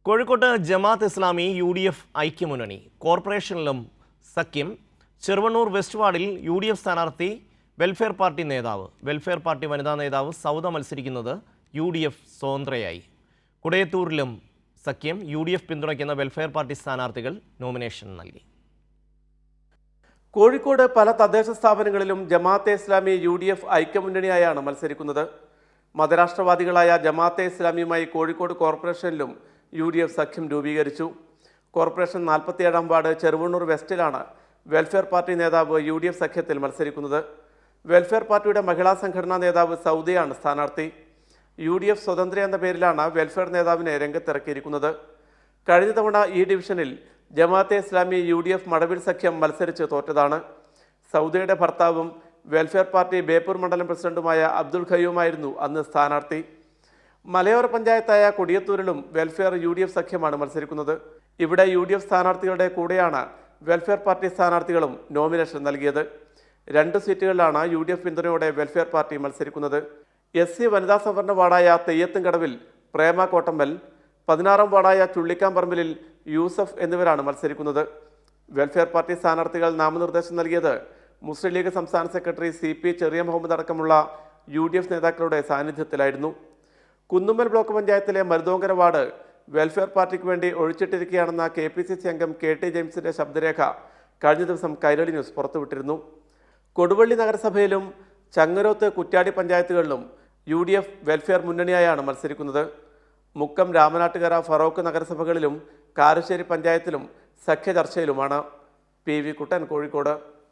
കോഴിക്കോട്ട് ജമാഅത്ത് ഇസ്ലാമി UDF ഐക്യമുന്നണി കോർപ്പറേഷനിലും സഖ്യം. Cheruvannur west വാർഡിൽ UDF സ്ഥാനാർത്ഥി വെൽഫെയർ പാർട്ടി നേതാവ് വെൽഫെയർ പാർട്ടി വനിതാ നേതാവ് സൗദ മത്സരിക്കുന്നത് UDF സ്വതന്ത്രയായി. കുടയത്തൂരിലും സഖ്യം. UDF പിന്തുണയ്ക്കുന്ന വെൽഫെയർ പാർട്ടി സ്ഥാനാർത്ഥികൾ നോമിനേഷൻ നൽകി. കോഴിക്കോട് പല തദ്ദേശ സ്ഥാപനങ്ങളിലും ജമാഅത്തെ ഇസ്ലാമി UDF ഐക്യമുന്നണിയായാണ് മത്സരിക്കുന്നത്. മതരാഷ്ട്രവാദികളായ ജമാഅത്തെ ഇസ്ലാമിയുമായി കോഴിക്കോട് കോർപ്പറേഷനിലും UDF സഖ്യം രൂപീകരിച്ചു. കോർപ്പറേഷൻ 47-ാം വാർഡ് ചെറുവണ്ണൂർ വെസ്റ്റിലാണ് വെൽഫെയർ പാർട്ടി നേതാവ് UDF സഖ്യത്തിൽ മത്സരിക്കുന്നത്. വെൽഫെയർ പാർട്ടിയുടെ മഹിളാ സംഘടനാ നേതാവ് സൗദയാണ് സ്ഥാനാർത്ഥി. UDF സ്വതന്ത്ര എന്ന പേരിലാണ് വെൽഫെയർ നേതാവിനെ രംഗത്തിറക്കിയിരിക്കുന്നത്. കഴിഞ്ഞ തവണ ഈ ഡിവിഷനിൽ ജമാഅത്തെ ഇസ്ലാമി UDF മടവിൽ സഖ്യം മത്സരിച്ച് തോറ്റതാണ്. സൗദയുടെ ഭർത്താവും വെൽഫെയർ പാർട്ടി ബേപ്പൂർ മണ്ഡലം പ്രസിഡന്റുമായ അബ്ദുൽ ഖയ്യൂമായിരുന്നു അന്ന് സ്ഥാനാർത്ഥി. മലയോര പഞ്ചായത്തായ കൊടിയത്തൂരിലും വെൽഫെയർ UDF സഖ്യമാണ് മത്സരിക്കുന്നത്. ഇവിടെ UDF സ്ഥാനാർത്ഥികളുടെ കൂടെയാണ് വെൽഫെയർ പാർട്ടി സ്ഥാനാർത്ഥികളും നോമിനേഷൻ നൽകിയത്. 2 സീറ്റുകളിലാണ് UDF പിന്തുണയോടെ വെൽഫെയർ പാർട്ടി മത്സരിക്കുന്നത്. SC വനിതാ സംവരണ വാർഡായ തെയ്യത്തുംകടവിൽ പ്രേമ കോട്ടമ്പൽ, 16-ാം വാർഡായ ചുള്ളിക്കാംപറമ്പിലിൽ യൂസഫ് എന്നിവരാണ് മത്സരിക്കുന്നത്. വെൽഫെയർ പാർട്ടി സ്ഥാനാർത്ഥികൾ നാമനിർദ്ദേശം നൽകിയത് മുസ്ലിം ലീഗ് സംസ്ഥാന സെക്രട്ടറി CP ചെറിയ മുഹമ്മദ് അടക്കമുള്ള UDF നേതാക്കളുടെ സാന്നിധ്യത്തിലായിരുന്നു. കുന്നുമ്മൽ ബ്ലോക്ക് പഞ്ചായത്തിലെ മരുതോങ്കര വാർഡ് വെൽഫെയർ പാർട്ടിക്ക് വേണ്ടി ഒഴിച്ചിട്ടിരിക്കുകയാണെന്ന KPCC അംഗം KT ജെയിംസിന്റെ ശബ്ദരേഖ കഴിഞ്ഞ ദിവസം കൈരളി ന്യൂസ് പുറത്തുവിട്ടിരുന്നു. കൊടുവള്ളി നഗരസഭയിലും ചങ്ങരോത്ത് കുറ്റ്യാടി പഞ്ചായത്തുകളിലും UDF വെൽഫെയർ മുന്നണിയായാണ് മത്സരിക്കുന്നത്. മുക്കം, രാമനാട്ടുകര, ഫറോക്ക് നഗരസഭകളിലും കാരശ്ശേരി പഞ്ചായത്തിലും സഖ്യ ചർച്ചയിലുമാണ്. PV കുട്ടൻ, കോഴിക്കോട്.